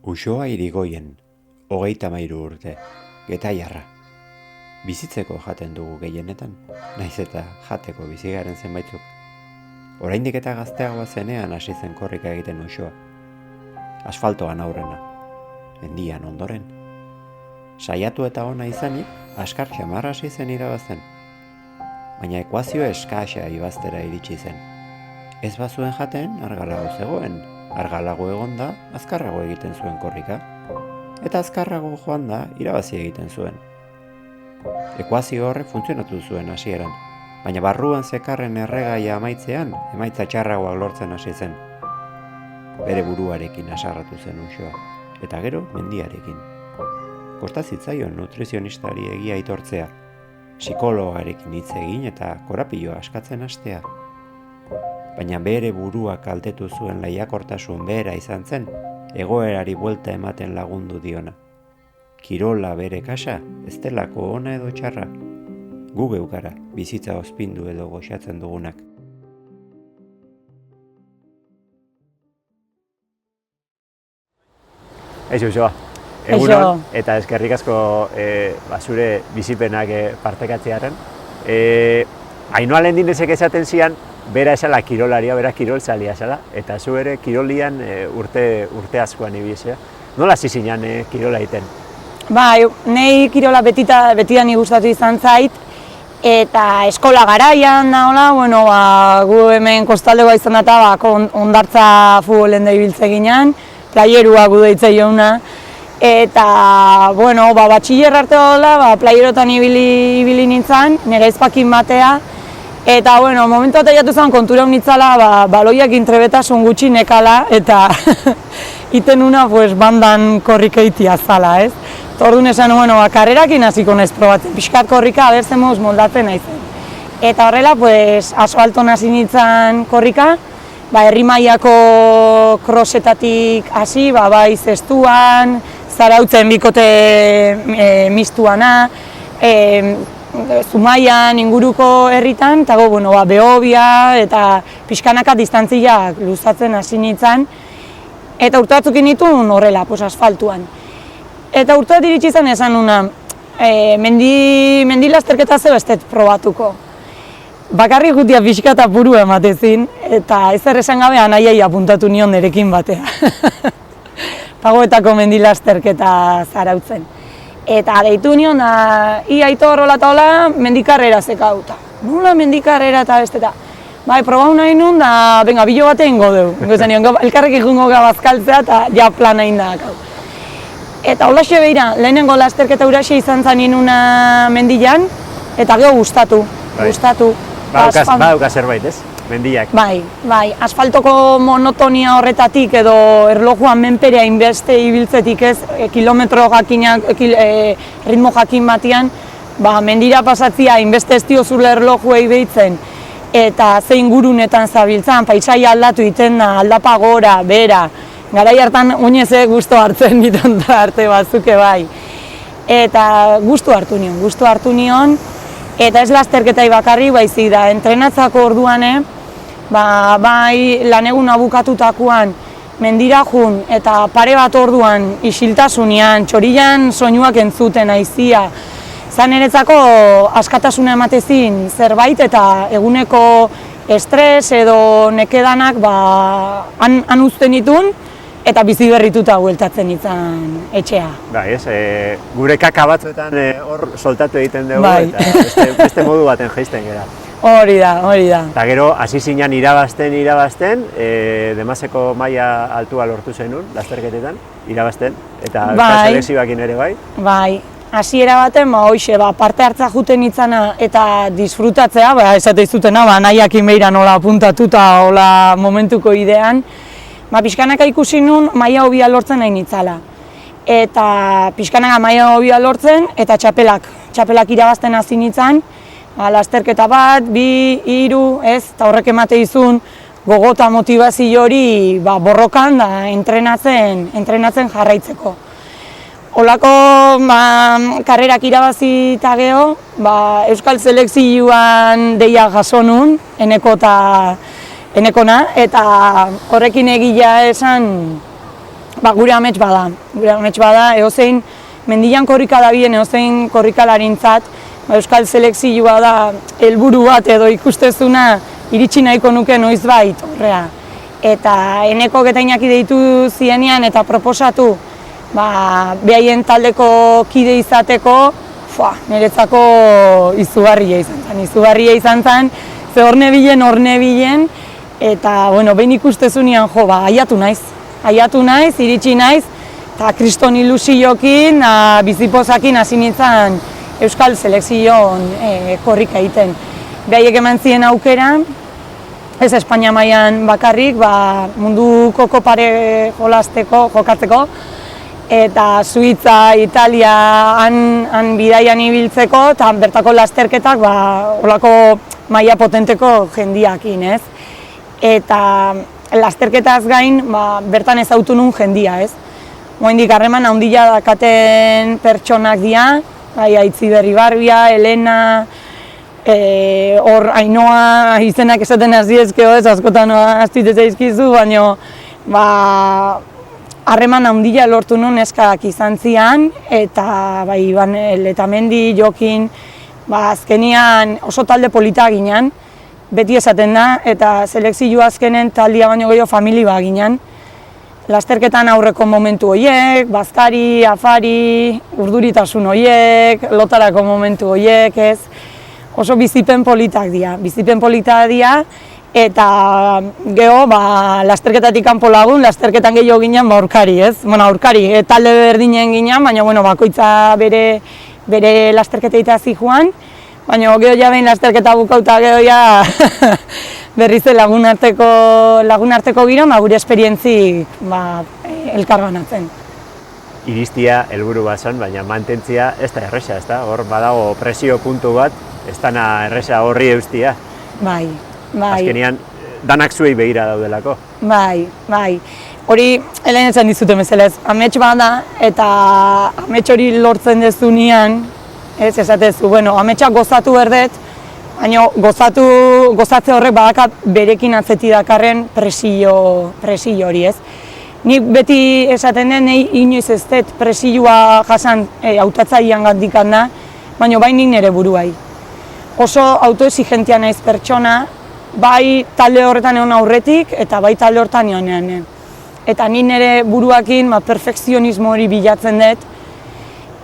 Uxoa Irigoyen, 33 urte, getaiarra. Bizitzeko jaten dugu gehienetan, naiz eta jateko bizi garen zenbaitzuk. Oraindik eta gazteagoa zenean hasi zen korrika egiten Uxoa. Asfaltoan aurrena, mendian ondoren. Saiatu eta ona izanik, askar xamarra hasi zen irabazten. Baina ekuazio eskaxa ibaztera iritsi zen. Ez bazuen jaten, argalago zegoen. Argalago egonda, azkarrago egiten zuen korrika. Eta azkarrago joan da, irabazi egiten zuen. Ekuazio horrek funtzionatu zuen hasieran, baina barruan zekarren erregaia amaitzean, emaitza txarragoak lortzen hasi zen. Bere buruarekin asarratu zen Uxoa, eta gero mendiarekin. Kosta zitzaion nutrizionistari egia aitortzea, psikologarekin hitz egin eta korapiloa askatzen hastea. Baina bere burua kaltetu zuen lehiakortasun behera izan zen, egoerari buelta ematen lagundu diona. Kirola bere kasa, ez delako ona edo txarra. Gu geukara, bizitza ospindu edo goxatzen dugunak. Eixo, Uxoa. Egunon, eta eskerrik asko zure bizipenak partekatzearen. Ainhoa Lendinezek esaten zian, bera esala kirolaria, bera kiroltzalia esala, eta zu ere kirolian urte askoan ibizea. Nola hasi zinan kirola egiten? Bai, nahi kirola betidan gustatu izan zait, eta eskola garaian da, gu hemen kostaldekoa izan da, Hondartza futbolen da ibiltze ginen, playerua gu deitze jauna, eta, batxiller arte playerotan ibili nintzen, nire ezpakin batea, eta, momentu bat egatu zen kontura unitzala, baloiak intrebetasun gutxi nekala, eta iten una, bandan korrika itia zala, ez? Orduan esan, karrerakin hasiko naiz probatzen, pixkat korrika, zen moduz moldatzen naizen. Eta horrela, asfalton hasi nintzen korrika, herri mailako krosetatik hasi, bai zestuan, Zarautzen bikote mistuana, Zumaian inguruko herritan, eta Behobia eta pixkanaka distantziak luzatzen hasi nintzen, eta urte batzukin nituen horrela, asfaltuan. Eta urte bat iritsi zen esan nuna, mendi lasterketa zeu ez dut probatuko. Bakarrik gutia pixka eta burua ematezin, eta ezer esan gabe anaiai apuntatu nion nerekin batea. Pagoetako mendi lasterketa Zarautzen. Eta deitu nion, ia Aitor hola eta hola, mendikarrera zekauta. Nola mendikarrera eta besteta. Bai, probau nahi nun, da, bilo bat egingo dugu. Elkarrek egungo gabazkaltzea eta ja plana indak. Eta holaxe behira, lehenengo lasterketa huraxe izan zen inuna mendian, eta gero gustatu. Badauka zerbait, ez? Mendiak. Bai, asfaltoko monotonia horretatik edo erlojuan menperea inbeste ibiltzetik ez, kilometro jakinak, ritmo jakin batian, mendira pasatzia inbeste ez diozule erlojuei behitzen, eta zein gurunetan zabiltzan, paisaia aldatu iten da, aldapa gora, bera, garai hartan oinezek gustu hartzen ditan da arte batzuke bai. Eta gustu hartu nion, eta ez lasterketai bakarri baizik da, entrenatzako orduan, bai lan eguna bukatutakoan mendira jun eta pare bat orduan isiltasunean, txorilan soinuak entzuten aizia. Zan niretzako askatasuna ematezin zerbait eta eguneko estres edo nekedanak han uzten ditun eta bizi berrituta bueltatzen izan etxea. Bai, gure kaka batzuetan hor soltatu egiten dugu eta beste modu baten jaisten gara. Hori da. Eta gero, hasi zinan irabazten, Demaseko maila altua lortu zenun, lasterketetan, irabazten, eta selekzioakin ere bai? Bai, hasiera baten, parte hartza juten itzana eta disfrutatzea, esate izutena, nahiakin behira nola apuntatuta, hola momentuko idean, pixkanaka ikusi nun maila hobia lortzen nahi nitzala. Eta pixkanaka maila hobia lortzen eta txapelak irabazten hasi nintzen, lasterketa bat, 2, 3, eta horrek emate izun gogota motivazio hori borrokan da entrenatzen jarraitzeko. Holako karrerak irabazi eta geho, Euskal Selekzioan deia jaso nun, enekona, eta horrekin egia esan gure amets bada, eozein mendian korrika dabien eozein korrikalarintzat, euskal selekzioa da helburu bat edo ikustezuna iritsi nahiko nuke noizbait horrea. Eta Eneko eta Iñaki deitu zienean eta proposatu behaien taldeko kide izateko, niretzako izugarria izan zen, ze horne bilen, eta, behin ikustezunean, aiatu naiz, iritsi naiz, eta kriston ilusiokin, bizipozakin hasi nintzen euskal selekzioan korrika egiten. Behaiek eman zien aukera, ez Espainia mailan bakarrik, munduko kopare jokatzeko, eta Suitza, Italia, han bidaian ibiltzeko, eta bertako lasterketak olako maila potenteko jendiakin, ez? Eta lasterketaz gain, bertan ezautu nun jendia, ez? Oraindik harreman handia dakaten pertsonak dira, Aitziber Ibarbia, Elena, hor Ainoa izenak esaten haziezkeo, ez askotan aztuitez zaizkizu, baina harreman handia lortu nun eskak izan zian, eta Iban Letamendi, Jokin, azkenian oso talde polita ginen, beti esaten da, eta selekzioa azkenen taldia baino gehiago familia ginen. Lasterketan aurreko momentu horiek, bazkari, afari, urduritasun horiek, lotarako momentu horiek, ez? Oso bizipen politak dira, eta geho, lasterketatik kanpo lagun, lasterketan gehiago ginen, aurkari, ez? Aurkari, talde berdinen ginen, baina, bakoitza bere lasterketa zijoan, baina geho ja behin lasterketa bukauta geho ja berriz lagunarteko giro, gure esperientzik elkarbanatzen. Iristia helburu bat zen, baina mantentzia ez da erresa, ez da? Hor badago presio puntu bat, ez dana erresa horri eustia. Bai. Azkenean, danak zuei begira daudelako. Bai. Hori, helen esan dizute meselez, amets bada eta amets hori lortzen dezunean, ez esatezu, ametsak gozatu berdet, baina gozatze horrek badaka berekin atzeti dakarren presio hori, ez? Nik beti esaten den, nahi inoiz ez dut presioa jasan hautatzailean gandikan da, baina bai nik nire buruai. Oso autoexigentia naiz pertsona, bai talde horretan egon aurretik eta bai talde horretan egonean. Eta nik nire buruakin perfekzionismo hori bilatzen dut,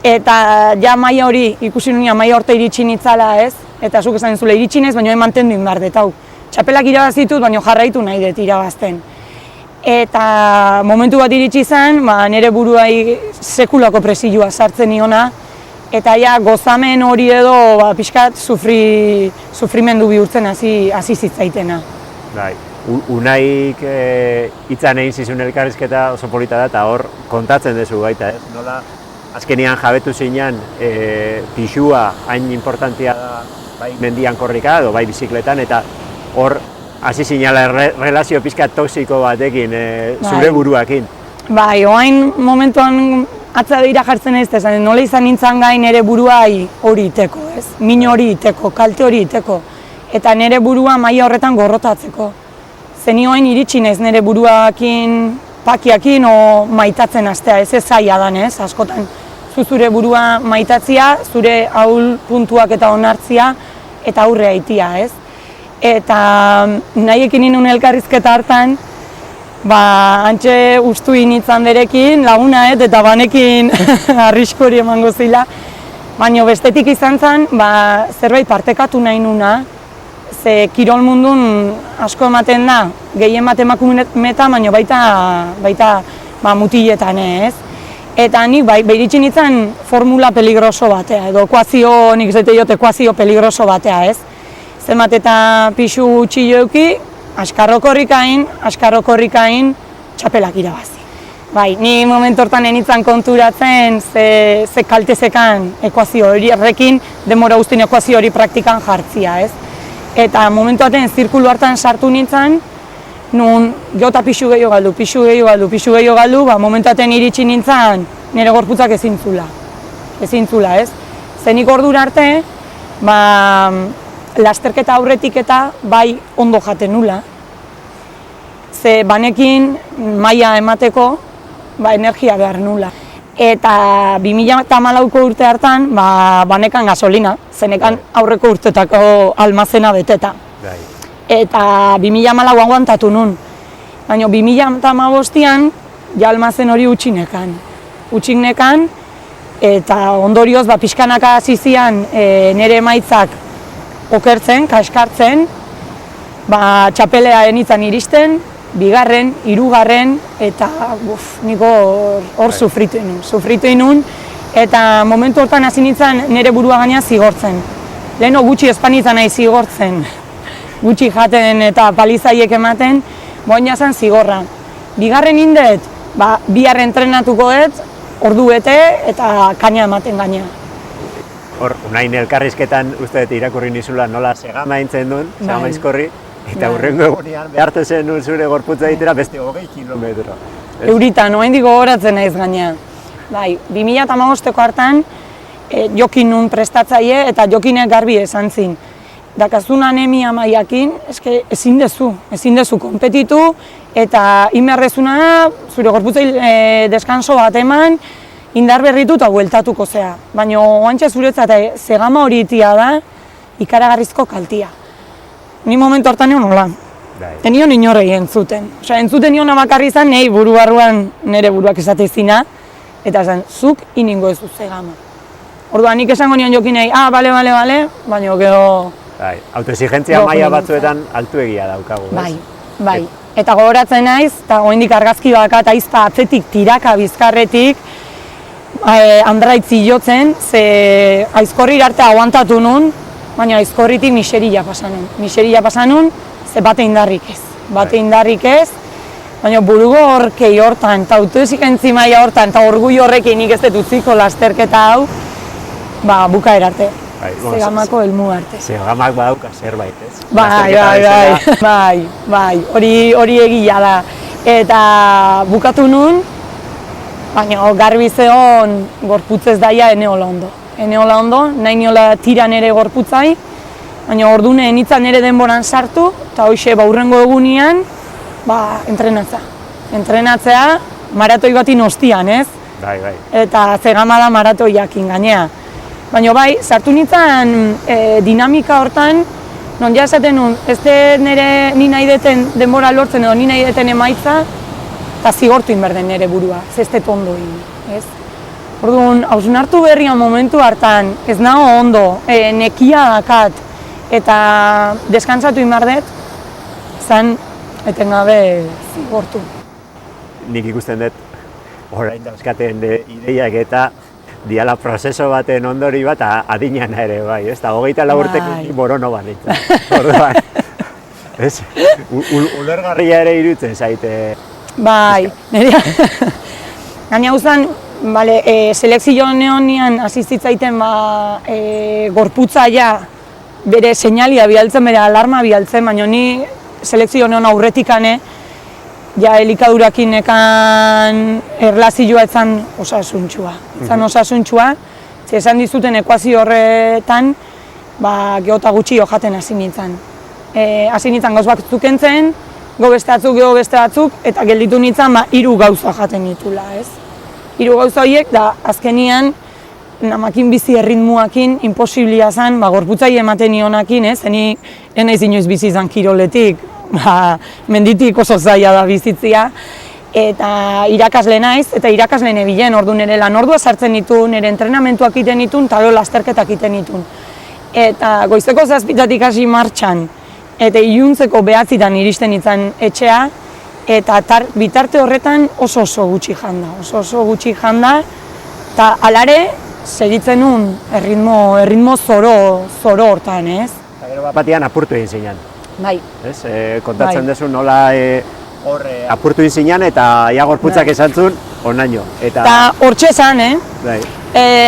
eta ja maila hori, ikusi nuen maila horta iritsi nitzala, ez? Eta zuk esan zule iritsi naiz, baina mantendu inbar dut, hau. Txapelak irabazitut, baina jarraitu nahi dut irabazten. Eta momentu bat iritsi zen, nire buruai sekulako presioa sartzen niona, eta ja gozamen hori edo pixkat sufrimendu bihurtzen hasi zitzaitena. Bai, Unaik hitzan egin zizun elkarrizketa oso polita da, eta hor kontatzen duzu baita, ez? Nola azkenean jabetu zinean pixua hain importantia da bai mendian korrika edo bai bizikletan, eta hor hasi zinala relazio pixka toxiko batekin zure buruakin. Bai, oain momentuan atza begira jartzen ez, nola izan nintzen gain nire buruai hori iteko, ez? Min hori iteko, kalte hori iteko, eta nire burua maila horretan gorrotatzeko. Zenioen iritsi naiz nire buruakin, pakiakin o maitatzen hastea, ez zaila dan, ez? Askotan zure burua maitatzia, zure ahul puntuak eta onartzia eta aurrea itia, ez? Eta nahiekin ninun elkarrizketa hartan, antxe ustu initzan berekin, laguna eta banekin arrisku hori emango zila. Baina bestetik izan zen, zerbait partekatu nahi nuna, ze kirol mundun asko ematen da, gehien bat emakumeetan, baina baita mutiletan, ez? Eta nik behiritxin nintzen formula peligroso batea, edo ekuazio, nik zete jot ekuazio peligroso batea, ez? Zenbat eta pixu txilloki, askarrokorrikain, txapelak irabazi. Bai, ni momentu hortan enitzen konturatzen ze kaltezekan ekuazio horrekin, denbora guztien ekuazio hori praktikan jartzia, ez? Eta momentu baten zirkulu hartan sartu nintzen, nun jota pixu gehiago galdu, momentu baten iritsi nintzen nire gorputzak ezintzula, ez? Zenik ordura arte, lasterketa aurretik eta bai ondo jaten nula. Ze banekin maila emateko, energia behar nula. Eta 2014ko urte hartan, banekan gasolina, zenekan aurreko urtetako almazena beteta. Eta 2014 aguantatu nun. Baina 2015an, ja almazen hori utxinekan. Utxinekan, eta ondorioz, pixkanaka hasi zian nire emaitzak okertzen, kaskartzen, txapelea enitzan iristen, bigarren, hirugarren, eta niko hor sufritu inun, eta momentu hortan hasi nintzen nire burua gaina zigortzen. Leheno gutxi espanitzen nahi zigortzen, gutxi jaten eta palizaiek ematen, boina zen zigorra. Bigarren indet, bihar entrenatuko dut, ordu bete eta kaina ematen gaina. Hor, unain elkarrizketan uste dut irakurri nizula nola segama eintzen duen, segama izkorri, eta hurrengo egunean behartu zen nuen zure gorputza egitera beste 20 kilometro. Euritan, oraindik gogoratzen naiz gaina. 2015ko hartan, jokin nun prestatzaile eta jokinek garbi esan zin. Dakazun anemia mailakin, ezin dezu konpetitu, eta inberrezuna zure gorputzei deskanso bat eman, indar berritu eta bueltatuko zea. Baina oantxe zuretzat segama hori itia da, ikaragarrizko kaltia. Ni momentu hortan egon hola. Enion inorrei entzuten. Entzuten niona bakarri izan, nahi buru barruan nire buruak esate zina, eta esan, zuk iningo ez du segama. Orduan nik esango nion jokinei, bale, baina gero... Autoexigentzia maila batzuetan altuegia daukagu, ez? Bai. Eta gogoratzen naiz, eta oraindik argazki baka eta izta atzetik tiraka bizkarretik, andraitzi jotzen, ze aizkorri arte aguantatu nun, baina aizkorritik miseria pasanun. Miseria pasanun, ze bate indarrik ez, baina burugo horkei hortan, eta autoexigentzi maila hortan, eta orgullo horrekin nik ez dut utziko lasterketa hau, bukaera arte. Segamako helmu arte. Segamak badauka zerbait, ez? Bai, hori egia da. Eta bukatu nun, baina garbi zeon gorputzez daia eneola ondo. Eneola ondo, nahi niola tiran ere gorputzai, baina ordune enitzan ere denboran sartu, eta hoxe hurrengo egunean, entrenatzea maratoi batin ostian, ez? Bai. Eta zegama da maratoiakin gainea. Baina sartu nintzen dinamika hortan, non ja esaten nun, ez nire ni nahi deten denbora lortzen edo ni nahi deten emaitza, eta zigortu inberden nire burua, ez dut ondo egin, ez? Orduan, hausnartu berrian momentu hartan, ez nago ondo, nekia dakat, eta deskantzatu inberdet, zan etengabe zigortu. Nik ikusten dut, orain dauzkaten ideiak eta diala prozeso baten ondori bat adinean ere, bai, ez? Eta 24 urtekin borono banitza. Orduan, ez? Ulergarria ere irutzen zaite. Bai, nire. Gaina uzan, selekzio neonian asistitzaiten gorputza ja bere seinalia bialtzen, bere alarma bialtzen, baina ni selekzio neon aurretikane ja elikadurakin ekan erlazioa etzan osasuntxua. Esan dizuten ekuazio horretan, geota gutxi joaten hasi nintzen. Hasi nintzen gauz batzuk entzen, gero beste batzuk, eta gelditu nintzen 3 gauza jaten nitula, ez? 3 gauza horiek, da azkenian, namakin bizi erritmuakin, imposiblia zen, gorputzai ematen nionakin, ez? Zeni, enaiz inoiz bizi izan kiroletik, menditik oso zaila da bizitzia, eta irakasle naiz, eta irakasle nebilen, ordu nire lan ordua sartzen ditun, nire entrenamentuak iten ditun, eta lasterketak iten ditun. Eta goizeko 7:00 hasi martxan, eta iluntzeko 9:00 iristen nintzen etxea, eta bitarte horretan oso gutxi janda, eta alare segitzen nun erritmo zoro hortan, ez? Eta gero bat apurtu egin zinan. Bai. Kontatzen dezu nola apurtu egin zinan eta gorputzak esan zuen onaino. Eta hortxe zan,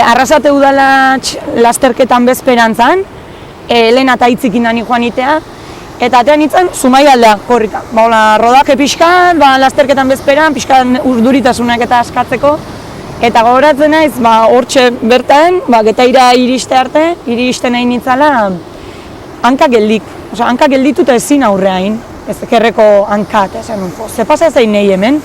Arrasate udala lasterketan bezperantzan, Elena eta Itzikin dani joan itea, eta atean nintzen Zumaialdea korrika. Rodake pixkan, lasterketan bezperan, pixkan urduritasunak eta askatzeko. Eta gogoratzen naiz, hortxe bertan, Getaira iriste arte, iristen nahi nintzala, hanka geldik. Hanka gelditu eta ezin aurreain, ez kerreko hankat, ze pasa zain nahi hemen,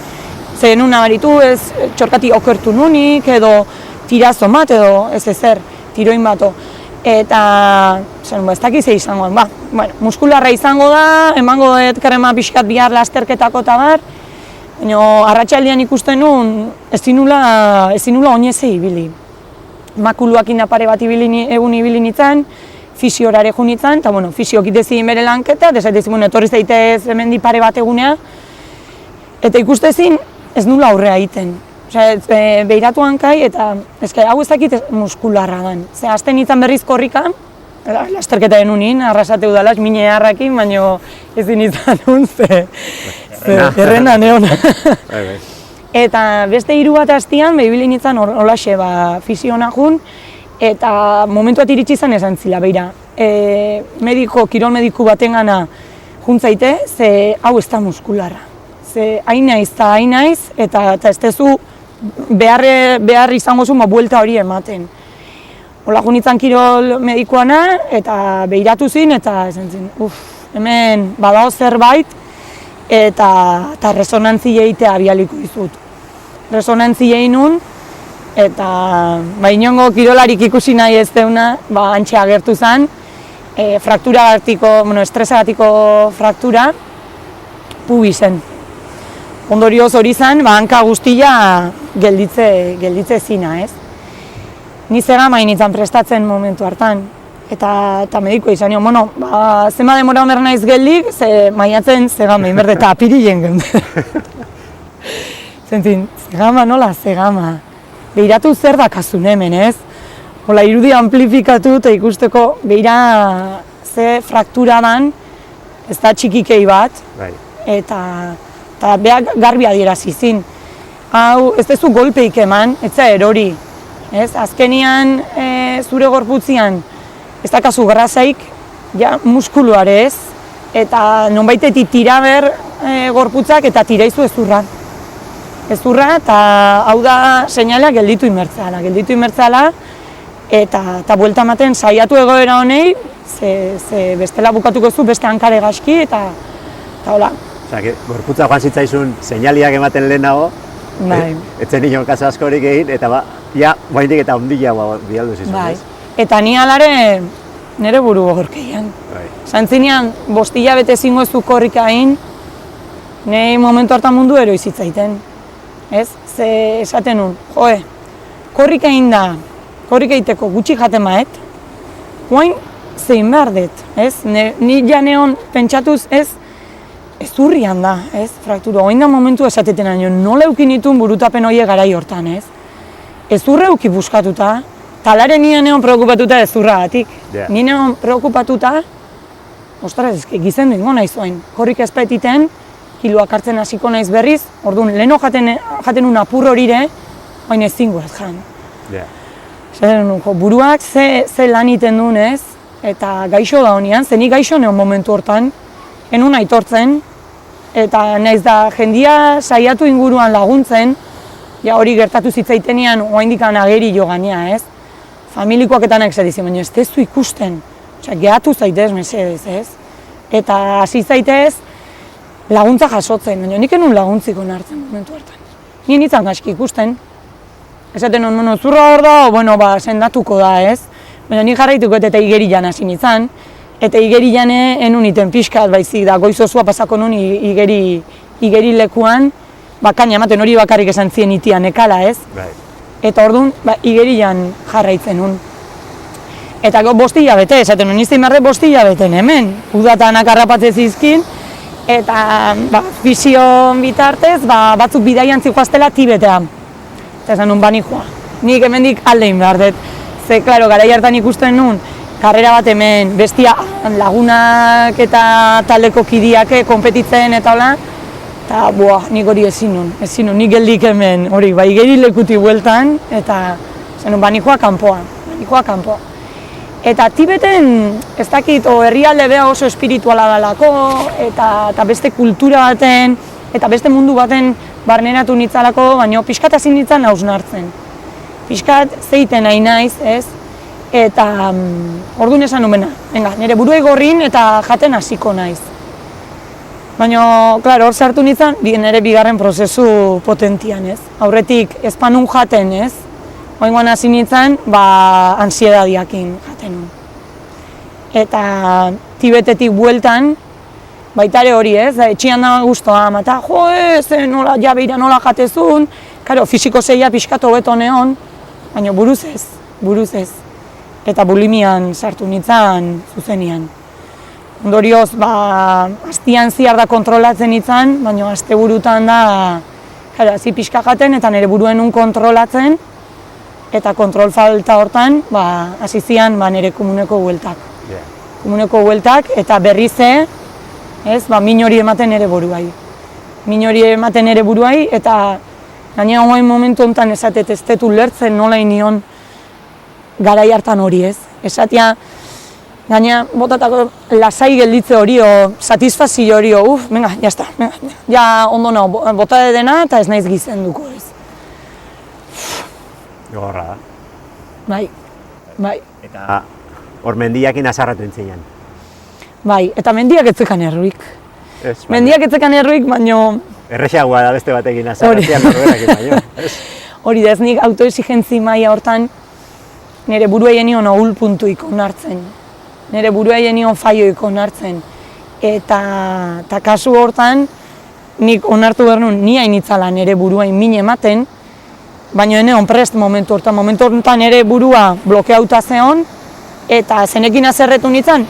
Zer nun nabaritu, ez txorkati okertu nunik, edo tirazo bat, edo ez ezer, tiroin bato. Eta, ez dakiz izango, bueno, muskularra izango da, emango dut krema pixkat bihar lasterketako eta bar, baina arratsaldean ikusten nun, ezin nula oineze ibili. Makuluak pare bat egun ibili nintzen, fisiorare jo nintzen, eta bueno, fisiok itezin bere lanketa, desaitezin, etorri zaitez hemendi pare bat egunea, eta ikustezin ez nula aurrea egiten. Behiratu hankai, eta hau ez dakit muskularra den. Azten nintzen berriz korrikan, lasterketa denun arrasateu dala, mine harrakin, baina ezin izan nun, errena neona. Eta beste 3 bat hastian, behibili nintzen holaxe fisiona jun, eta momentu bat iritsi izan esan zila, beira. Kirol mediku baten gana juntzaite, ze hau ez da muskularra. Ze hain naiz, eta ez tezu behar izango zuen buelta hori ematen. Hola junitzen kirol medikuana, eta behiratu zin, eta esan zin, hemen badao zerbait, eta resonantzia egitea bialiko izut. Resonantzia egin nun, eta inongo kirolarik ikusi nahi ez deuna, antxe agertu zen, estresagatiko fraktura, pubisen. Ondorioz hori zen, hanka guztia gelditze zina, ez? Ni zegama nintzen prestatzen momentu hartan, eta medikoa izan nion, zema demora omer naiz geldik, ze maiatzen zegama inberde eta apirilen geunden. Zentzin, zegama nola, zegama. Behiratu zer dakazun hemen, ez? Hola, irudi amplifikatu eta ikusteko behira ze fraktura dan, ez da txikikei bat, eta behar garbi adierazi zin. Hau, ez dezu golpeik eman, ez da erori. Azkenian zure gorputzian ez dakazu grasaik, muskuluare ez, eta nonbaitetik tira ber gorputzak eta tiraizu ezurra. Ezurra, eta hau da seinalea gelditu inmertzala, eta buelta ematen saiatu egoera honei, ze bestela bukatuko zu beste hankare gaski, eta hola. Gorputza joan zitzaizun seinaliak ematen lehenago, etzen nion kaso askorik egin, eta baindik eta ondila bialdu zizun, ez? Eta ni alare nire buru gorkeian. Santzinean, 5 hilabete zingo zu korrika egin, nahi momentu hartan mundu ero izitzaiten. Ze esaten nun, korrika egin da, korrika egiteko gutxi jaten maet, guain zein behar dut, ni janeon pentsatuz ez urrian da, fraktura. Oin da momentu esateten aino, nola eukin ditun burutapen horiek garai hortan, ez urre euki buskatuta, talare nire neon preokupatuta ez urragatik. Ni neon preokupatuta, ostras, gizen duingo nahi zuen, korrik ezpetiten, kiloak hartzen hasiko naiz berriz, orduan, leheno jaten un apur horire, baina ez zingo ez jan. Buruak ze lan iten duen ez, eta gaixo da honean, zenik gaixo neon momentu hortan, enun aitortzen, eta naiz da jendia saiatu inguruan laguntzen, hori gertatu zitzaitenean oaindikan ageri jo gainea, ez? Familikoak eta nahi zedizien, baina ez tezu ikusten, gehatu zaitez, mesedez, ez? Eta hasi zaitez laguntza jasotzen, baina nik enun laguntziko nartzen momentu hartan. Ni nintzen gaizki ikusten, esaten non, zurra hor da, sendatuko da, ez? Baina nik jarraituko eta igerian hasi nintzen, eta igerian enun iten pixkat baizik da, goizozua pasako nun igeri lekuan, bakaina ematen hori bakarrik esan zien itian ekala, ez? Eta orduan, igerian jarraitzen nun. Eta 5 hilabete, esaten nun, izan barre 5 hilabeten hemen, udatanak harrapatzen zizkin, eta fision bitartez, batzuk bidaian zikoaztela Tibetea. Eta esan nun, joa. Nik hemendik aldein behar dut. Ze, klaro, garai hartan ikusten nun, karrera bat hemen, bestia lagunak eta taldeko kidiak konpetitzen eta hola, eta nik hori ezin nun, nik geldik hemen, hori, igeri lekuti bueltan, eta esan nun, banikoa kanpoa. Eta Tibeten, ez dakit, herrialde beha oso espirituala dalako, eta beste kultura baten, eta beste mundu baten barneratu nitzalako, baina pixkat hasi nintzen hausnartzen. Pixkat zeiten nahi naiz, ez? Eta orduan esan numena, nire buruei gorrin eta jaten hasiko naiz. Baina, klaro, hor sartu nintzen, nire bigarren prozesu potentian, ez? Aurretik, ezpanun jaten, ez? Oingoan hasi nintzen, ansiedadiakin jaten nun. Eta Tibetetik bueltan, baita ere hori, ez? Etxian da guztua, eta jo, nola, jabeira nola jatezun, karo, fisiko zeia pixkatu hobeto neon, baina buruz ez. Eta bulimian sartu nintzen zuzenian. Ondorioz, astian ziar da kontrolatzen nintzen, baina asteburutan da, hazi pixka jaten eta nire buruen kontrolatzen, eta kontrol falta hortan, hasi zian nire komuneko bueltak. Komuneko bueltak, eta berrize, min hori ematen ere buruai. Min hori ematen ere buruai, eta gainera hogein momentu honetan esatet ez dut ulertzen nola inion garai hartan hori, ez? Esatia, gainera botatako lasai gelditze hori, satisfazio hori, venga, jazta, ja ondo nao, bota dena eta ez naiz gizenduko, ez? Gogorra da. Bai. Eta hor mendiakin azarratu entzinean. Bai, eta mendiak etzekan erruik. Mendiak etzekan erruik, baino... Errexagoa da beste batekin azarratzean norberakin baino. Hori da, ez nik autoexigentzi maila hortan nire buruei enion ahul puntuik onartzen. Nire buruei enion faioik onartzen. Eta kasu hortan, nik onartu behar nuen, ni hainitzala nire buruei min ematen, baina eneon prest momentu hortan nire burua blokeauta zeon, eta zenekin azerretu nintzen,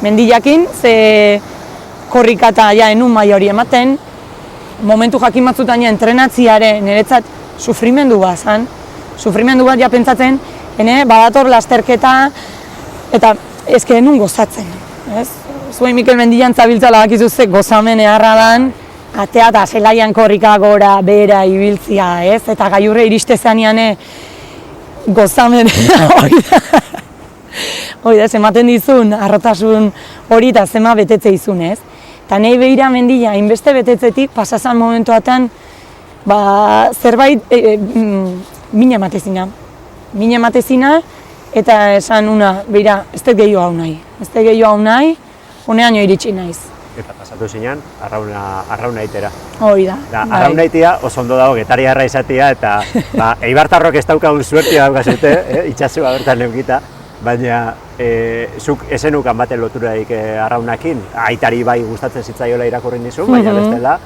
mendiakin, ze korrika eta enun maila hori ematen, momentu jakin batzutan entrenatziare niretzat sufrimendu bat zan, sufrimendu bat pentsatzen, badator lasterketa, eta ezke enun gozatzen, ez? Zuen Mikel Mendian zabiltzala bakizu ze gozamen eharra dan, atea eta zelaian korrika gora, bera, ibiltzia, ez? Eta gaiurre iriste zanean gozamen hori da, ematen dizun, arrotasun hori eta zema betetze izun, ez? Eta nahi behira Mendia, hainbeste betetzetik, pasazan momentuatan, zerbait min ematezina, eta esan una, behira, ez dut gehiago hau nahi, honean jo iritsi naiz. Eta pasatu zinean, arrauna itera. Hori da. Arrauna itea oso ondo dago getariarra izatea, eta eibartarrok ez daukagun suertia daukazute, itxasua bertan neukita, baina zuk ezenukan baten loturaik arraunakin, aitari bai gustatzen zitzaiola irakurri nizun, baina bestela,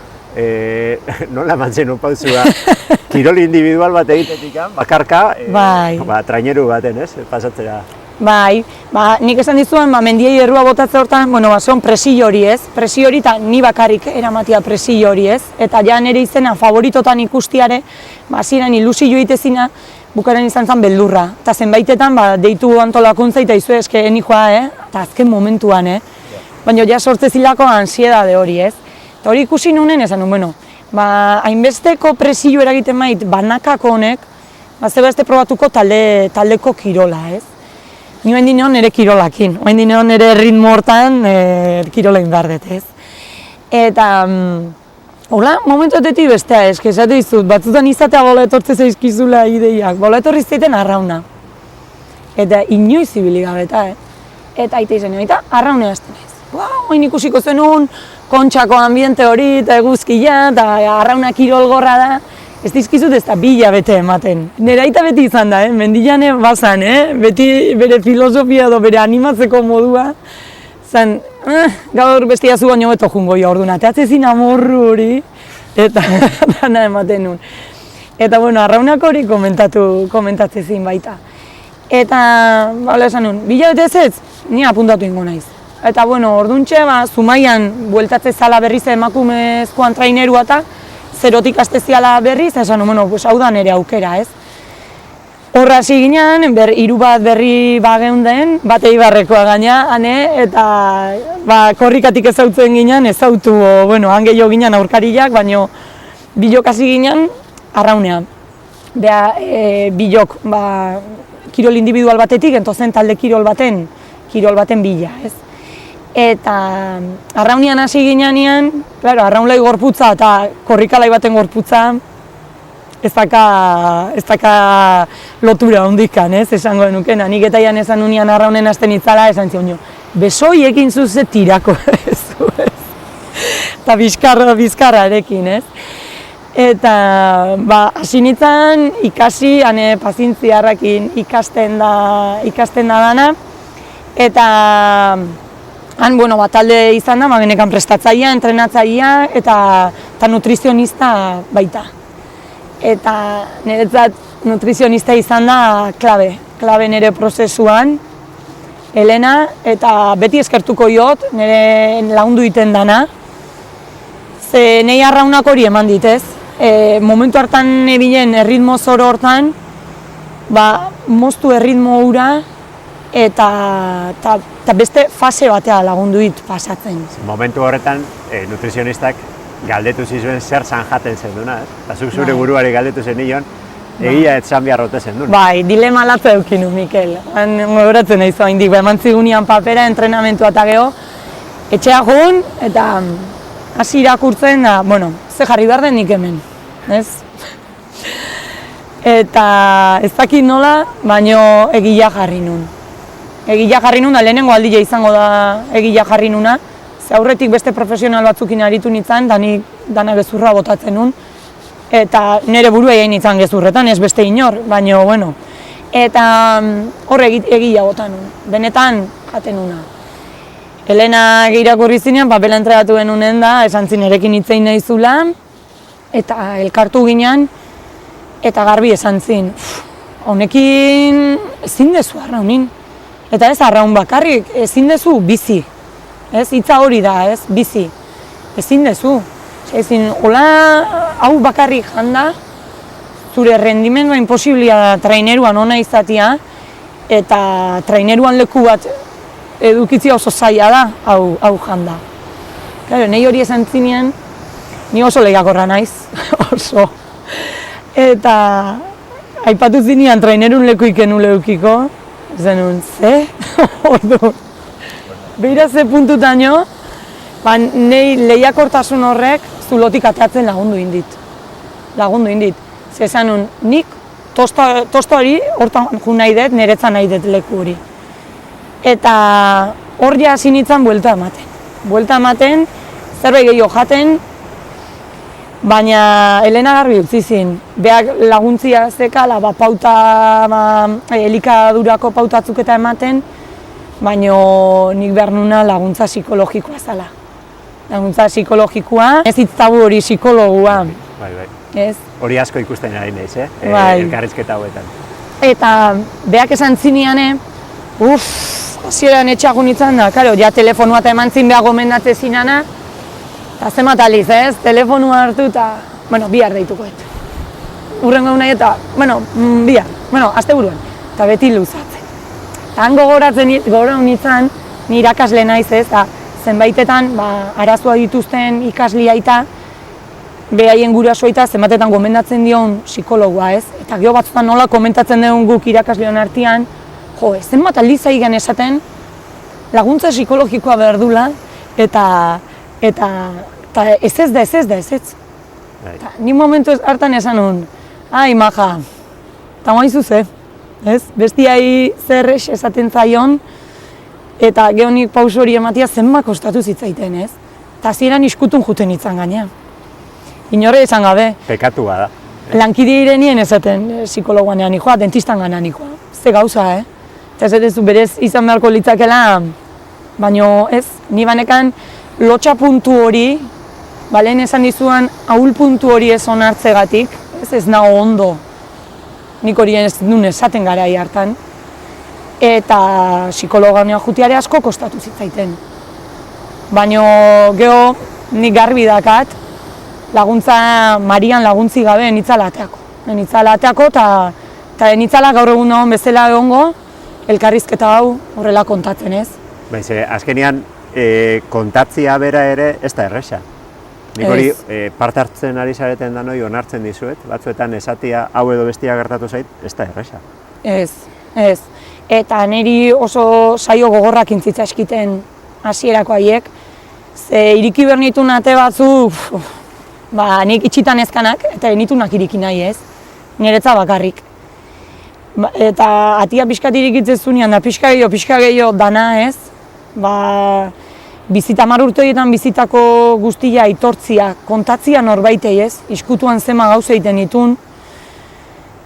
nola eman zenun pausua, kirol individual bat egitetik, bakarka, traineru baten, ez, pasatzera. Bai, nik esan dizuan, mendiei errua botatze hortan, zeon presio hori, ez? Presio hori eta ni bakarrik eramatia presio hori, ez? Eta ja nire izena favoritotan ikustiare, hasieran ilusio itezina, bukaren izan zen beldurra. Eta zenbaitetan, deitu antolakuntza eta izu eske enijoa, eta azken momentuan, baina ja sortze zilako ansiedade hori, ez? Eta hori ikusi nunen, esan nun, hainbesteko presio eragiten mait banakako honek, zeba ez probatuko taldeko kirola, ez? Ni oain dinean nire kirolakin, oain dinean nire ritmo hortan kirola inbardet, ez? Eta, hola, momentuetetik bestea, esatu dizut, batzutan izatea bola etortze zaizkizula ideiak, bola etorri zaiten arrauna. Eta inoiz ibili gabeta, Eta aite izan, eta arraunea azten ez. Oain ikusiko zenun, kontxako ambiente hori, eta eguzkia, eta arrauna kirolgorra da. Ez dizkizut ez da bila bete ematen. Nera aita beti izan da, Mendian bazan, beti bere filosofia edo bere animatzeko modua. Zan, gaur bestia zu baino beto jungo jo orduan, ateatzezin amorru hori, eta dana ematen nun. Eta, arraunak hori komentatzezin baita. Eta, esan nun, bila bete ez, ni apuntatu ingo naiz. Eta, orduntxe, Zumaian bueltatze zala berriz emakumezkoan trainerua eta, zerotik asteziala berriz, esan, hau da nire aukera, ez? Horra hasi ginen, hiru bat berri bageunden, bat Eibarrekoa gaina, eta korrikatik ezautzen ginen, ezautu, han gehiago ginen aurkariak, baina bilok hasi ginen arraunean. Bilok, kirol individual batetik, entozen talde kirol baten bila, ez? Eta arraunean hasi ginean, arraunlai gorputza eta korrikalai baten gorputza ez daka lotura hondikan, esango denukena. Nik etaian esan unian arraunen hasten itzala, esan zion jo, besoiekin zuze tirako, ez? Eta bizkarrarekin, ez? Eta, hasi nintzen ikasi, hane pazientziarrakin ikasten da dana. Eta, han, talde izan da, benekan prestatzaia, entrenatzaia eta nutrizionista baita. Eta niretzat nutrizionista izan da klabe nire prozesuan, Elena, eta beti eskertuko jot, nire lagundu iten dana. Ze nahi arraunak hori eman ditez. Momentu hartan ebilen erritmo zoro hortan, moztu erritmo hura eta beste fase batea lagundu dit pasatzen. Momentu horretan, nutrizionistak galdetu zizuen zer zan jaten zen duna, eta zuk zure buruari galdetu zen nion, egia etzan beharrote zen duna. Bai, dilema latza eukinu, Mikel. Gogoratzen nahi zoa indik, eman zigunian papera, entrenamentua eta geho, etxea joan, eta hasi irakurtzen da, ze jarri behar den nik hemen, ez? Eta ez dakit nola, baino egia jarri nun. Egia jarri nun, da lehenengo aldia izango da egia jarri nuna, ze aurretik beste profesional batzukin aritu nintzen, da nik dana gezurra botatzen nun, eta nire burua egin nintzen gezurretan, ez beste inor, baino, Eta hor egia botan nun, benetan jaten nuna. Elena irakurri zinean, papela entregatu genunen da, esan zinerekin hitzein nahi zula, eta elkartu ginen, eta garbi esan zin, honekin ezin dezu arraunin. Eta ez arraun bakarrik, ezin dezu bizi. Ez, hitza hori da, ez, bizi. Ezin dezu. Ezin, hola, hau bakarrik janda, zure rendimendua imposiblia da traineruan ona izatea, eta traineruan leku bat edukitzia oso zaila da, hau janda. Claro, nahi hori esan zinean, ni oso lehiakorra naiz, oso. Eta aipatu zinean trainerun lekuik enule eukiko, zenun, ze? Ordu. Beira ze puntutaino, nahi lehiakortasun horrek zulotik ateatzen lagundu indit. Ze esanun, nik tosta hori hortan ju nahi dut, niretzan nahi dut leku hori. Eta hor ja hasi nintzen buelta ematen. Buelta ematen, zerbait gehiago jaten, baina Elena garbi utzi zin. Beak laguntzia zekala, elikadurako pautatzuk eta ematen, baina nik behar nuna laguntza psikologikoa zala. Laguntza psikologikoa, ez hitztabu hori psikologua. Bai. Ez? Hori asko ikusten ari naiz, Bai. Elkarrizketa hauetan. Eta beak esan zinean, hasieran etxagun nintzen da, karo, ja telefonua eta eman zin behar gomendatze zinana, eta zemat aliz, ez? Telefonua hartu eta, bihar deitukoet. Urrengo nahi eta, bihar, asteburuan, eta beti luzatzen. Eta han gogoratzen nintzen, ni irakasle naiz, ez? Zenbaitetan, arazoa dituzten ikaslia eta, behaien gurasoa eta zenbatetan gomendatzen dion psikologoa, ez? Eta geho batzutan nola komentatzen dugun guk irakasleon artean, zenbat aldiz aigan esaten laguntza psikologikoa behar dula, eta ez. Ni momentu hartan esan nun, ai maja, eta guain zuze, ez? Bestiai zerrex esaten zaion, eta gehonik pauso hori ematia zenbat kostatu zitzaiten, ez? Eta ziren iskutun juten itzan gaina. Inorre esan gabe. Pekatua da. Lankide irenien esaten psikologoan nikoa, dentistan gana nikoa. Ze gauza, Eta ez edezu berez izan beharko litzakela, baina ez, ni banekan lotxa puntu hori, lehen esan dizuan ahul puntu hori ez onartzegatik, ez nago ondo. Nik hori ez duen esaten garai hartan. Eta psikologoan jutiare asko kostatu zitzaiten. Baina geho nik garbi dakat, laguntza Marian laguntzi gabe nitzala ateako. Eta nitzala gaur egun dagoen bezala egongo, elkarrizketa hau horrela kontatzen, ez? Azkenean, kontatzia bera ere ez da erresa. Nik hori parte hartzen ari zareten danoi onartzen dizuet, batzuetan esatia hau edo bestia gertatu zait, ez da erresa. Ez. Eta niri oso saio gogorrak intzitza eskiten hasierako haiek, ze iriki behar nituen ate batzuk, nik itxitan ezkanak, eta nitunak iriki nahi ez, niretza bakarrik. Eta atia pixkat irikitzen zunean, da pixka gehiago dana ez, bizita 10 urte horietan bizitako guztia aitortzia, kontatzia norbaitei ez, iskutuan zema gauza egiten ditun,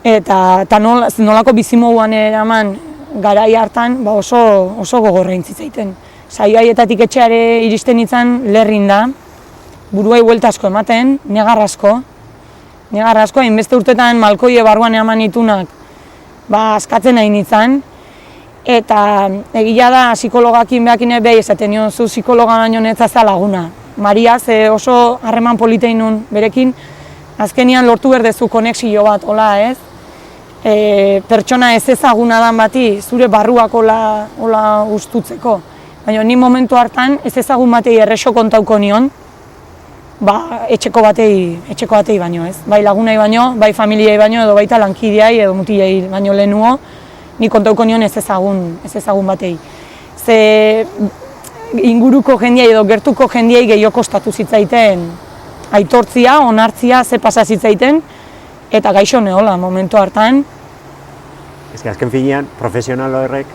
eta nolako bizimoguan eraman garai hartan oso gogorra intzitzaiten. Saioaietatik etxeare iristen nintzen lerrin da, buruai buelta asko ematen, negar asko, hainbeste urtetan malkoie barruan eman nitunak askatzen nahi nintzen, eta egia da psikologakin behakin behi esaten nion zu psikologa baino netzaza laguna. Maria ze oso harreman politein nun berekin, azkenian lortu berdezu konexio bat, hola ez? Pertsona ez ezaguna dan bati zure barruak hola ustutzeko. Baina ni momentu hartan ez ezagun batei errexo kontauko nion, etxeko batei baino ez. Bai lagunai baino, bai familiai baino, edo baita lankideai edo mutilei baino lehenuo, ni kontauko nion ez ezagun batei. Ze inguruko jendiai edo gertuko jendiai gehiago kostatu zitzaiten aitortzia, onartzia, ze pasa zitzaiten, eta gaixo neola momentu hartan. Azken finean, profesional horrek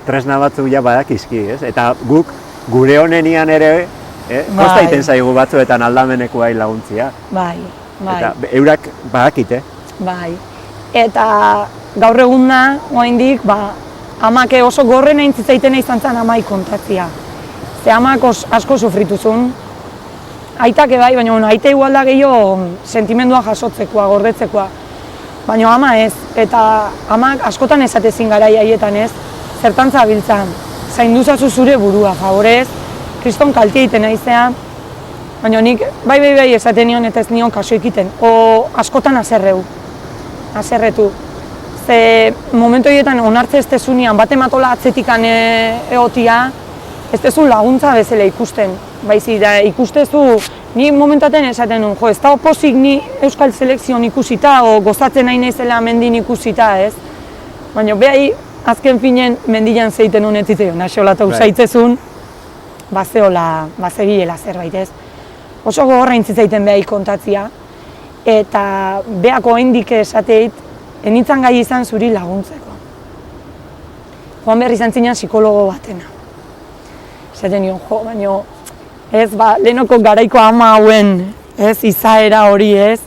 tresna batzuk ja badakizki, ez? Eta guk gure honenian ere, kosta iten zaigu batzuetan aldamenekoai laguntzia. Bai. Eta eurak badakite. Bai. Eta gaur egun da, oraindik, amake oso gorren egin zitzaitena izan zen amai kontatzia. Ze amak asko sufrituzun. Aitake bai, baina aite igual da gehiago sentimendua jasotzekoa, gordetzekoa. Baina ama ez, eta amak askotan esatezin garai haietan ez, zertan zabiltzan, zainduzazu zure burua, favorez, kriston kalti egiten naizea, baina nik bai esaten nion eta ez nion kaso egiten, o askotan haserretu. Ze momentu horietan onartze ez tezunian, bat ematola atzetikan egotia, ez tezu laguntza bezala ikusten. Baizi, da ikustezu, ni momentaten esaten nuen, ez da opozik ni Euskal Selekzion ikusita, o gozatzen nahi naizela mendin ikusita, ez? Baina behai, azken finen mendian zeiten nuen ez zitzaion, naxola eta usaitzezun, bazebilela zerbait, ez? Oso gogorra intzitzaiten behai kontatzia, eta behako oraindik esateit, enitzan gai izan zuri laguntzeko. Joan behar izan zinean psikologo batena. Esaten nion, baina ez, lehenoko garaiko ama hauen, ez, izaera hori, ez,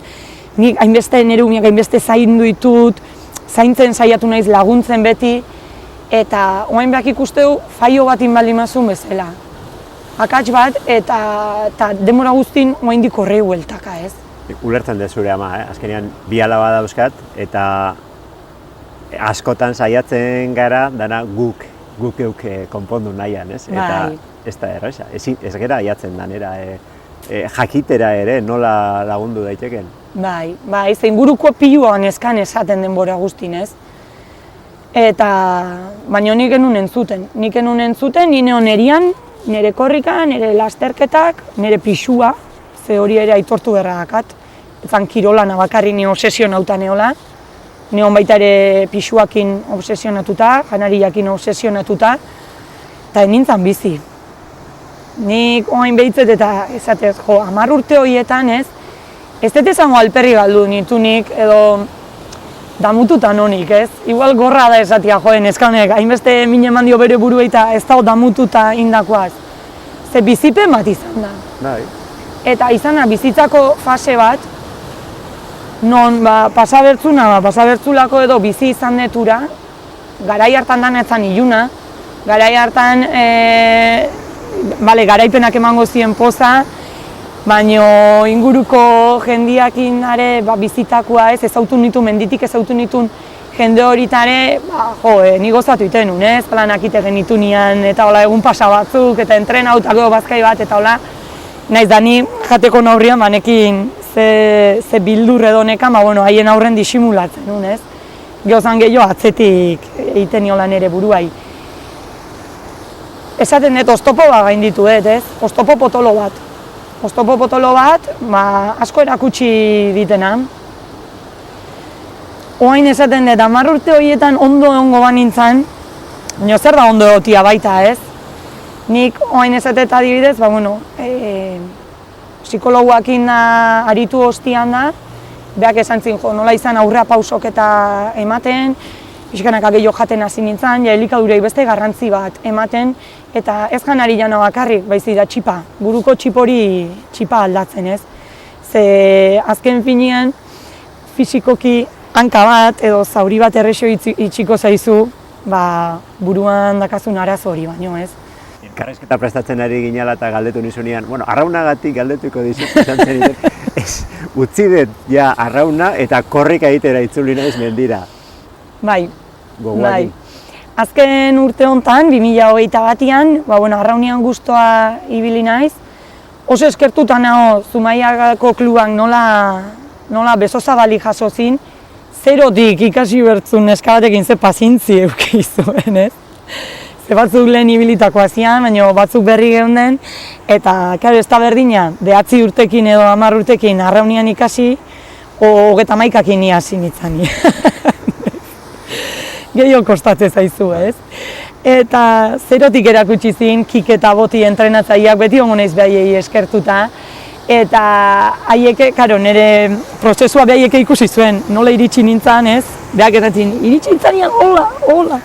nik hainbeste nire umiak hainbeste zaindu ditut, zaintzen saiatu naiz laguntzen beti, eta oain behak ikusteu faio bat inbaldimazun bezala. Akats bat, eta denbora guztin oain dik horrei hueltaka, ez. Ulertzen dut zure ama, azkenean bi alaba dauzkat, eta askotan saiatzen gara, dana guk euk konpondu nahian, ez? Eta ez da erresa, ez gara aiatzen danera, jakitera ere nola lagundu daiteken. Bai, zein guruko piluan eskan esaten denbora guztin, ez? Eta, baina nik enun entzuten, nire onerian, nire korrika, nire lasterketak, nire pixua, ze hori ere aitortu berra dakat, ezan kirolan abakarri ni obsesionauta neola, neon baita ere pixuakin obsesionatuta, janariakin obsesionatuta, eta nintzen bizi. Nik oain behitzet eta esatez, 10 urte horietan ez dut izango alperri galdu nitunik edo damututa nonik, ez? Igual gorra da esatia, neskanek, hainbeste min eman dio bere buruei eta ez dago damututa indakoaz. Ze bizipen bat izan da. Bai. Eta izan da bizitzako fase bat, non pasabertzulako edo bizi izan netura, garai hartan dan etzan iluna, garai hartan garaipenak emango zien poza, baina inguruko jendiakin are bizitakoa ez, ezautu nituen, menditik ezautu nituen jende horitare, ni gozatu iten nun, ez, planak iten nitunean, eta hola egun pasa batzuk, eta entrenautako bazkai bat, eta hola, naiz da ni jateko naurrian, banekin ze bildur edo nekan, haien aurren disimulatzen nun, ez. Geozan gehiago atzetik egiten niola nire buruai. Esaten dut, oztopo bat gainditu dut, ez? Oztopo potolo bat. Oztopo potolo bat, asko erakutsi ditena. Oain esaten dut, 10 urte horietan ondo egongo banintzen, baina zer da ondo egotia baita, ez? Nik oain esatet adibidez, psikologuakin aritu ostian da, beak esan zin, nola izan aurrea pausok eta ematen, pixkanaka gehiago jaten hasi nintzen, ja elikadurei beste garrantzi bat ematen, eta ez janari jana bakarrik, baizik da txipa, buruko txipori txipa aldatzen, ez? Ze azken finean, fisikoki hanka bat edo zauri bat errexo itxiko zaizu, buruan dakazun arazo hori baino, ez? Elkarrizketa prestatzen ari ginala eta galdetu nizunean, bueno, arraunagatik galdetuko dizut, izan zen ez, utzi dut ja arrauna eta korrika egitera itzuli naiz mendira. Bai, Gogoakin. Azken urte honetan, 2021an, arraunian guztua ibili naiz, oso eskertuta nago Zumaiako klubak nola beso zabalik jaso zin, zerotik ikasi bertzun neska batekin ze pazintzi eduki zuen, ez? Ze batzuk lehen ibilitakoa zian, baina batzuk berri geunden, eta, karo, ez da berdina, 9 urtekin edo 10 urtekin arraunian ikasi, 31ekin ia hasi nintzen. Gehiago kostatzen zaizu, ez? Eta zerotik erakutsi zin, kik eta boti entrenatzaileak beti ongo naiz behaiei eskertuta, eta haieke, karo, nire prozesua behaieke ikusi zuen, nola iritsi nintzen, ez? Beak esatzen, iritsi nintzanean, hola.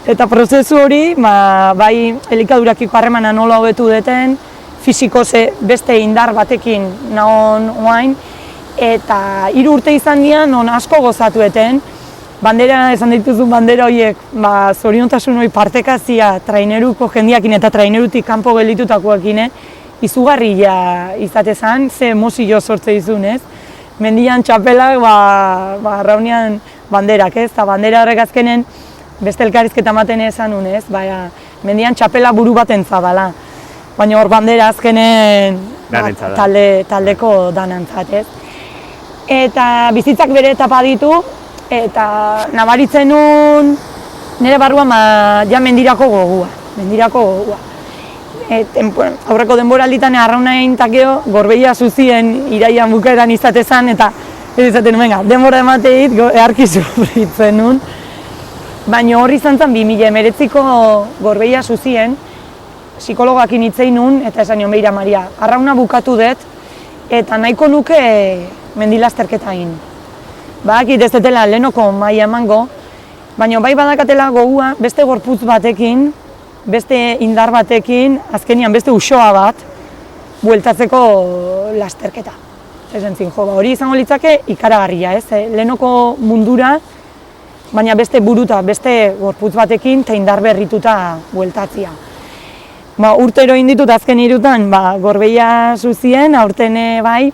Eta prozesu hori, bai elikadurakiko harremana nola hobetu deten, fisikoze beste indar batekin nahon oain, eta 3 urte izan dian, non asko gozatueten, bandera, esan dituzun bandera horiek, zoriontasun hori partekazia traineruko jendiakin eta trainerutik kanpo gelditutakoekin, izugarria izatezan, ze emozio sortze izun, ez? Mendian txapelak, arraunean banderak, ez? Eta bandera horrek azkenen, beste elkarrizketa ematen esan unez, mendian txapela buru bat entzabala. Baina hor bandera azkenen taldeko danantzat, ez? Eta bizitzak bere etapa ditu, eta nabaritzen nun nire barruan ja mendirako gogua. Aurreko denboralditan arrauna egin takeo, Gorbeia zuzien iraian bukaeran izatezan, eta ez izaten, venga, denbora emateit, eharki sufritzen nun. Baina horri izan zen 2019ko Gorbeia zuzien, psikologakin hitzein nun, eta esan nion, beira Maria, arrauna bukatu dut, eta nahiko nuke mendilasterketa egin. Bakit ez dutela lehenoko maila emango, baina bai badakatela gogua beste gorputz batekin, beste indar batekin, azkenian beste usoa bat, bueltatzeko lasterketa. Esentzin, hori izango litzake ikaragarria, ez? Lehenoko mundura, baina beste buruta, beste gorputz batekin, eta indar berrituta bueltatzia. Urtero inditut azken 3 urtean, Gorbeia zuzien, aurten bai,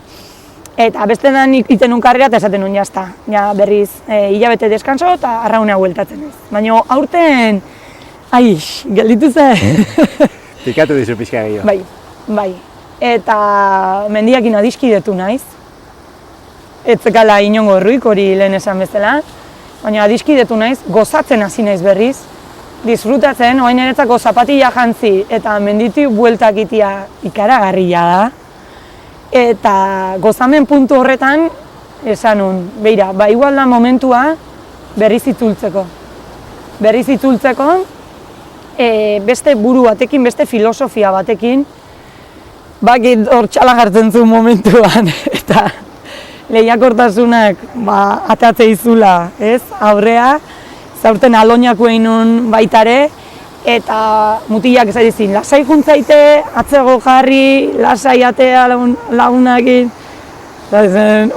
eta bestetan iten nun karrera eta esaten nun jazta. Ja berriz hilabete deskanso eta arraunea bueltatzen ez. Baina aurten, gelditu zen. Pikatu dizu pixka gehiago. Bai. Eta mendiakin adiskidetu naiz. Etzekala inongo erruik hori lehen esan bezala. Baina adiskidetu naiz, gozatzen hasi naiz berriz. Disfrutatzen, oain eretzako zapatilla jantzi eta menditik bueltak itia ikaragarria da. Eta gozamen puntu horretan, esan nun, beira, igual da momentua berriz itzultzeko. Beste buru batekin, beste filosofia batekin, bakit hor txala jartzen zuen momentuan, eta lehiakortasunak atatze izula, ez, aurrea, zaurten aloñako egin nun baitare, eta mutilak ez dizin, lasai juntzaite, atzego jarri, lasai atea lagunakin, eta zen,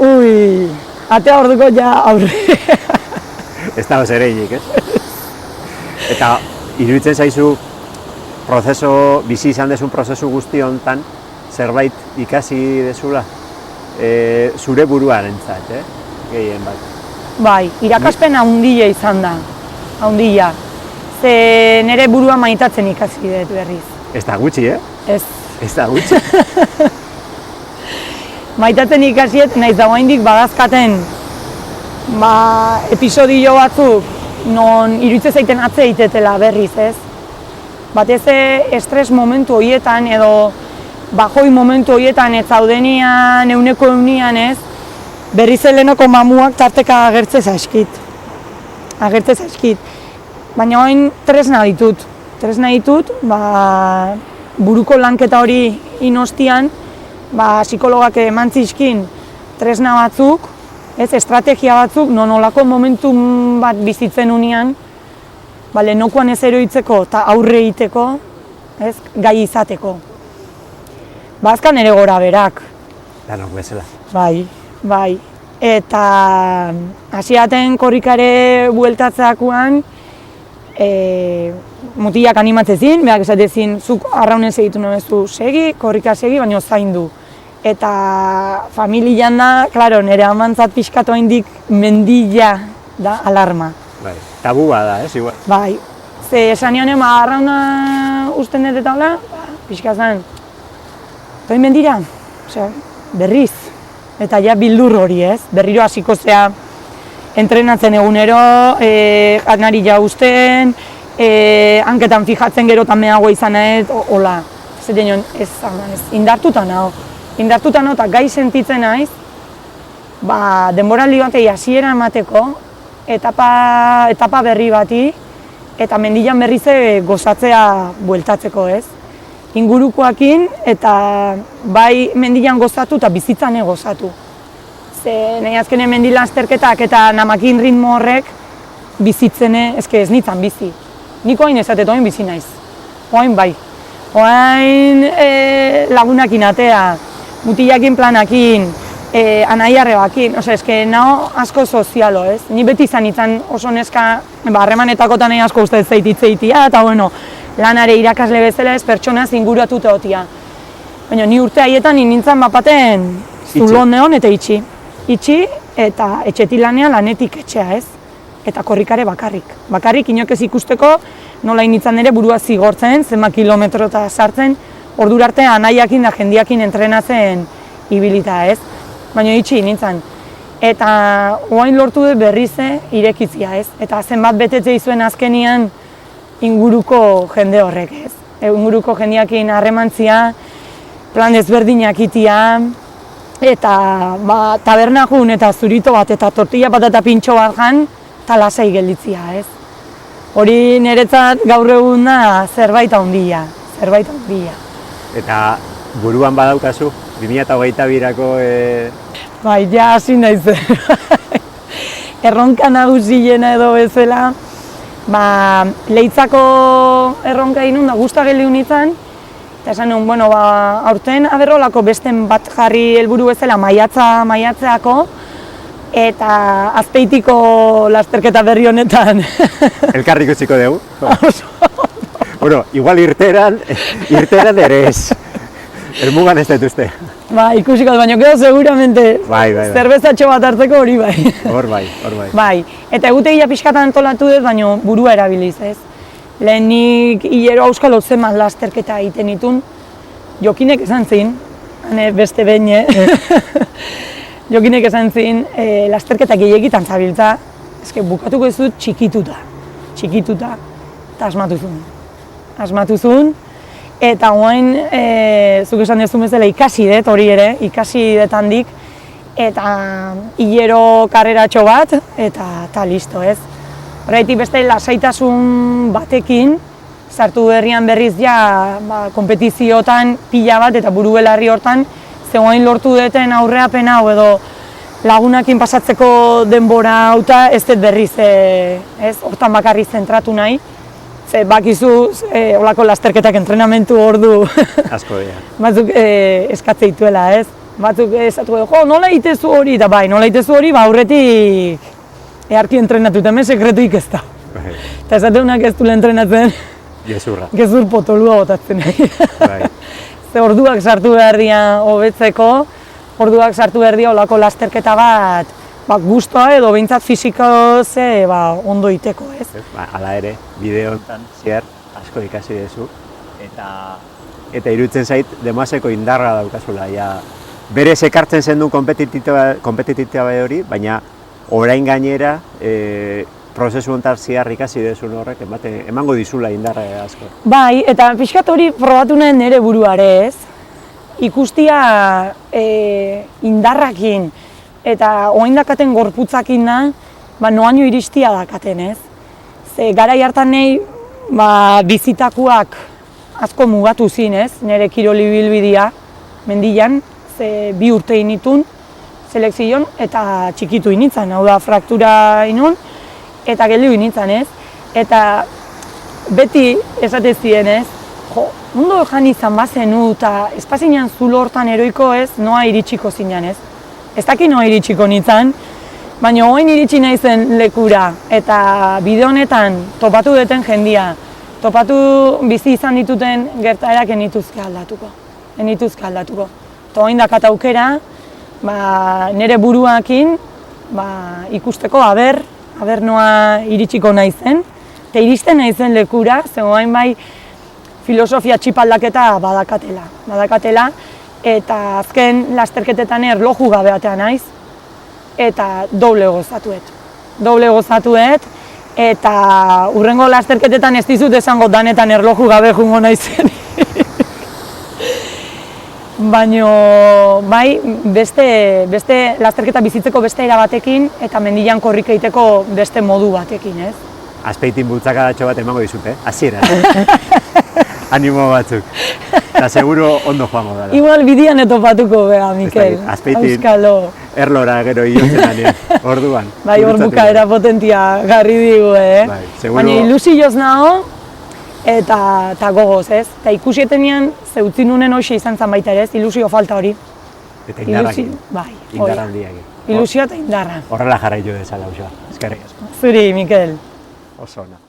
atea orduko ja aurre. Ez dago zereinik, ez? Eta iruditzen zaizu, bizi izan dezun prozesu guzti honetan, zerbait ikasi dezula, zure buruarentzat, gehien bat. Bai, irakaspen handia izan da, handia. Ze nire burua maitatzen ikasi dut berriz. Ez da gutxi, Ez. Ez da gutxi. Maitatzen ikasi dut, nahiz dago handik badazkaten episodio batzuk non iruditzen zaiten atze eitetela berriz, ez? Batez estres momentu horietan edo bajoi momentu horietan ez zaudenian, euneko eunian, ez? Berriz helenoko mamuak tarteka agertze zaizkit. Baina orain tresna ditut, buruko lanketa hori inostian, psikologak eman zizkin tresna batzuk, Ez, estrategia batzuk, nolako momentum bat bizitzen unean, lehenokoan ez eroitzeko eta aurre egiteko, ez, gai izateko. Azkan ere gora berak. Danok bezala. Bai. Eta hasiaten korrikare bueltatzeakoan, mutilak animatzezin, behak esatezin, zuk arraunen segitu nabezu segi, korrika segi, baina zaindu. Eta familian da, klaro, nire amantzat pixkatu haindik mendila da alarma. Bai, tabu bada, ez, igual. Bai, ze esan nion arrauna usten dut eta hola, pixka zan, toin mendira, osea, berriz. Eta ja bildur hori, ez, berriro hasiko zea entrenatzen egunero, janari jausten, hanketan fijatzen gero tameagoa izan ez, hola. Zer nion, ez, indartuta nago. Indartuta eta gai sentitzen naiz, denboraldi batei hasiera emateko, etapa berri bati, eta mendilan berriz gozatzea bueltatzeko, ez? Ingurukoakin eta bai mendilan gozatu eta bizitzan gozatu. Ze nahi azkenen mendila azterketak eta namakin ritmo horrek bizitzene, ez nintzen bizi. Niko hain ezatet, oain bizi naiz. Oain bai. Oain lagunakin atea, mutilakin planakin, anaiarrebakin, naho asko sozialo, ez? Ni beti izan nintzen oso neska, harremanetakotan nahi asko uste zeitia, eta bueno, lanare irakasle bezala ez pertsonaz inguratuta otia. Baina ni urte haietan nintzen bapaten zulon neon eta itxi. Itxi eta etxetik lanean lanetik etxea, ez? Eta korrikare bakarrik. Bakarrik inok ez ikusteko nola nintzen ere burua zigortzen, zenba kilometrota sartzen, ordura arte anaiakin da jendiakin entrenatzen ibilita, ez? Baina itxi nintzen. Eta oain lortu dut berrize irekitzia, ez? Eta zenbat betetze izuen azkenian inguruko jende horrek, ez? Inguruko jendiakin harremantzia, plan ezberdinak itia, eta taberna jun eta zurito bat eta tortilla bat eta pintxo bat jan, eta lasai gelditzia, ez? Hori niretzat gaur egun da zerbait handia. Eta buruan badaukazu, 2022ko... Bai, ja hasi naiz. Erronka nagusiena edo bezala, Leitzako erronka inun da guztua geldi nintzen, eta esan nuen, bueno, aurten aberrolako besten bat jarri helburu bezala maiatzeako, eta Azpeitiko lasterketa berri honetan. Elkarrik utziko dugu? Bueno, igual irteran ere ez. Elmugan ez dituzte. Ikusiko dut, baina gero seguramente zerbezatxo bat hartzeko hori bai. Hor bai. Bai, eta egutegia pixkatan antolatu dut, baina burua erabiliz, ez? Lehenik hilero auskalo zeman lasterketa egiten ditun, Jokinek esan zin, beste behin, Jokinek esan zin, lasterketa gehiagitan zabiltza, bukatuko ez dut txikituta, eta asmatu zuen, eta oain, zuk esan dezun bezala ikasi dut hori ere, ikasi dut handik, eta hilero karreratxo bat, eta listo, ez? Horregatik beste lasaitasun batekin, sartu berrian berriz ja konpetiziotan pila bat eta buru belarri hortan, ze oain lortu duten aurreapen hau edo lagunakin pasatzeko denbora hauta ez dut berriz, ez, hortan bakarri zentratu nahi. Ze bakizu, holako lasterketak entrenamentu ordu asko dira. Batzuk eskatze dituela, ez? Batzuk esatu jo, nola itezu hori, eta bai, nola itezu hori, aurretik eharki entrenatu, eta hemen sekretuik ez da. Eta esateunak ez du entrenatzen, gezur potolua botatzen. Ze orduak sartu behar dira hobetzeko, orduak sartu behar dira holako lasterketa bat, gustoa edo behintzat fisiko ze ondo iteko, ez? Hala ere, bideo honetan ziar asko ikasi duzu, eta iruditzen zait demaseko indarra daukazula. Berez ekartzen zen du kompetititate hori, baina orain gainera prozesu honetan ziar ikasi duzun horrek emango dizula indarra asko. Bai, eta pixkat hori probatu nahi nire buruare, ez? Ikustia indarrakin, eta oain dakaten gorputzakin da, noaino iristia dakaten, ez? Ze garai hartan nahi bizitakoak asko mugatu zin, ez? Nire kiroli bilbidea mendilan, ze 2 urte initun, selekzion eta txikitu initzan, hau da fraktura inun, eta geldiu initzan, ez? Eta beti esatez ziren, ez? Jo, ondo jan izan bazenu eta espazinean zulo hortan eroiko, ez? Noa iritsiko zinan, ez? Ez daki noa iritsiko nintzen, baina oain iritsi naizen lekura eta bide honetan topatu duten jendia, topatu bizi izan dituten gertaerak enituzke aldatuko. Eta oain dakat aukera, nire buruakin ikusteko aber noa iritsiko naizen, eta iristen naizen lekura, ze oain bai filosofia txipaldaketa badakatela, eta azken lasterketetan erloju gabeatea naiz, eta doble gozatuet, eta hurrengo lasterketetan ez dizut esango danetan erloju gabe jungo naizen. Baina, bai, beste lasterketa bizitzeko beste era batekin, eta mendian korrik egiteko beste modu batekin, ez? Azpeitin bultzakadatxo bat emango dizute, hasiera. Animo batzuk. Eta seguro ondo joango dara. Igual bidian etopatuko beha, Mikel. Azpeitin Auskalo. erlora gero iotzen danean, orduan. Bai, hor bukaera potentia garri digu, Bai, seguro... Baina ilusioz nago, eta gogoz, ez? Eta ikusietenean, ze utzi nunen hoxe izan zan baita ere, ez? Ilusio falta hori. Eta indarrakin. Bai, Indarra handiak. Ilusio eta indarra. Horrela jarraitu dezala, usua. Eskerrik asko. Zuri, Mikel. Oso ona.